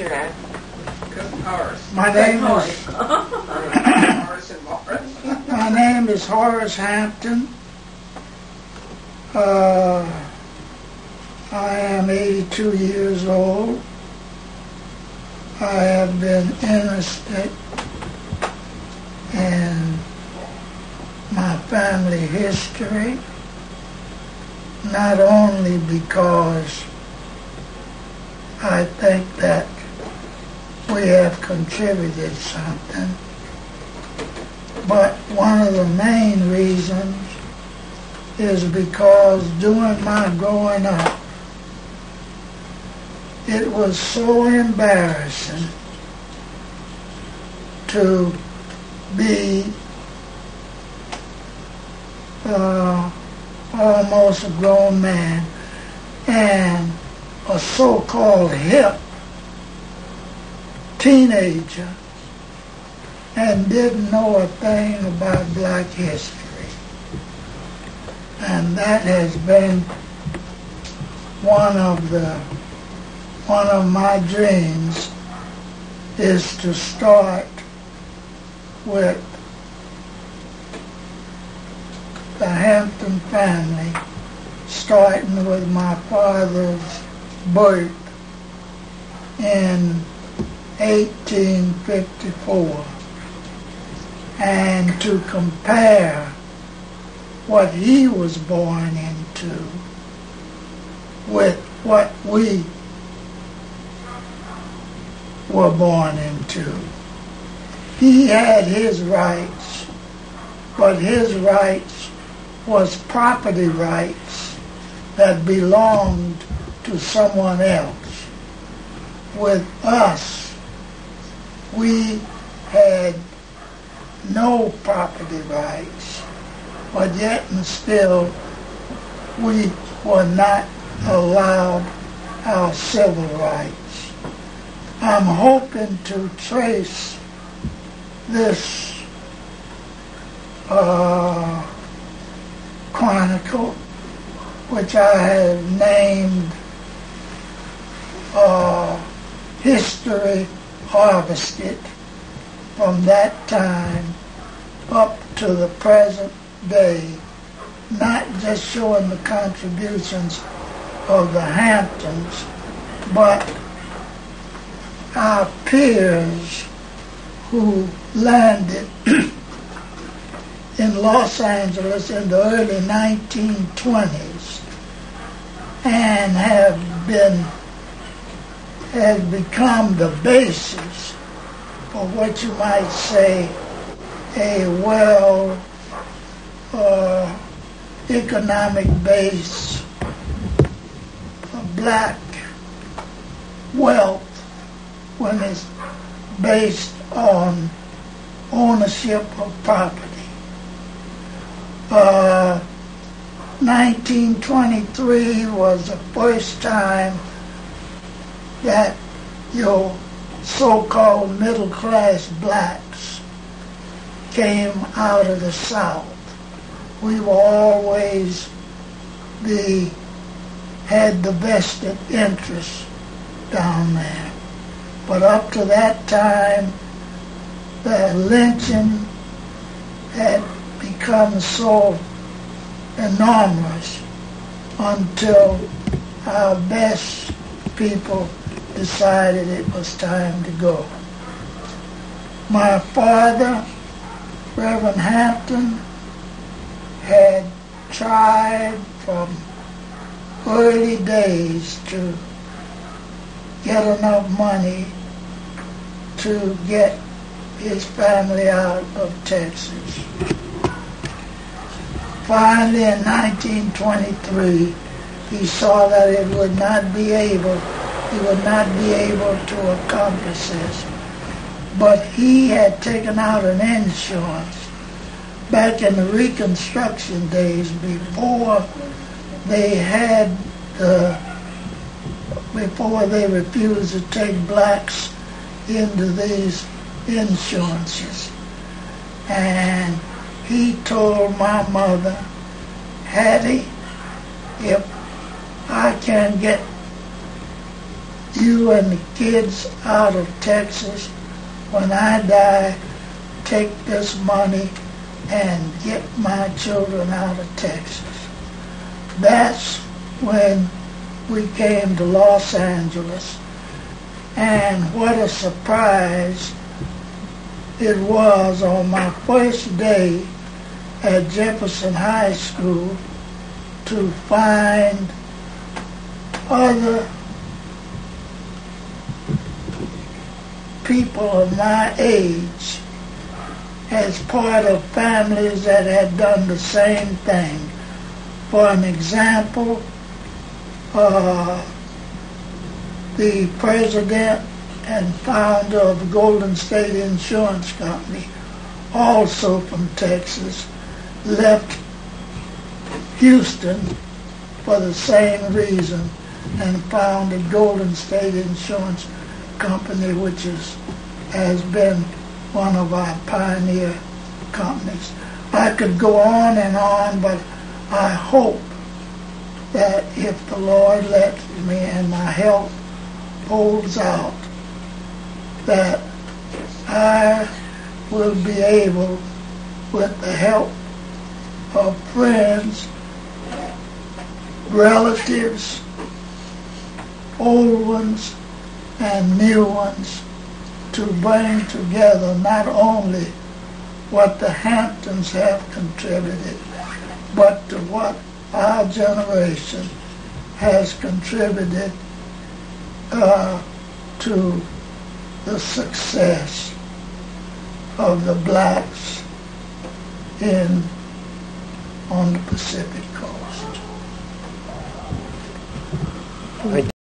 your name? Horace. My name is Horace and Morris. my name is Horace Hampton. I am 82 years old. I have been interested in my family history, not only because I think that we have contributed something, but one of the main reasons is because during my growing up, it was so embarrassing to be almost a grown man and a so-called hip teenager and didn't know a thing about black history. And that has been one of my dreams, is to start with the Hampton family, starting with my father's birth in 1854, and to compare what he was born into with what we were born into. He had his rights, but his rights was property rights that belonged to someone else. With us, we had no property rights, but yet and still we were not allowed our civil rights. I'm hoping to trace this chronicle, which I have named History Harvested, from that time up to the present day, not just showing the contributions of the Hamptons, but our peers who landed in Los Angeles in the early 1920s and have become the basis for what you might say a economic base of black wealth when it's based on ownership of property. 1923 was the first time that your so-called middle-class blacks came out of the South. We were always had the vested interest down there. But up to that time, the lynching had become so enormous until our best people decided it was time to go. My father, Reverend Hampton, had tried from early days to get enough money to get his family out of Texas. Finally, in 1923, he saw that he would not be able to accomplish this. But he had taken out an insurance back in the Reconstruction days, before they refused to take blacks into these insurances. And he told my mother, Hattie, if I can get you and the kids out of Texas. When I die, take this money and get my children out of Texas. That's when we came to Los Angeles, and what a surprise it was on my first day at Jefferson High School to find other people of my age as part of families that had done the same thing. For an example, the president and founder of the Golden State Insurance Company, also from Texas, left Houston for the same reason and founded Golden State Insurance Company, which has been one of our pioneer companies. I could go on and on, but I hope that if the Lord lets me and my health holds out, that I will be able, with the help of friends, relatives, old ones and new ones, to bring together not only what the Hamptons have contributed, but to what our generation has contributed to the success of the blacks on the Pacific Coast.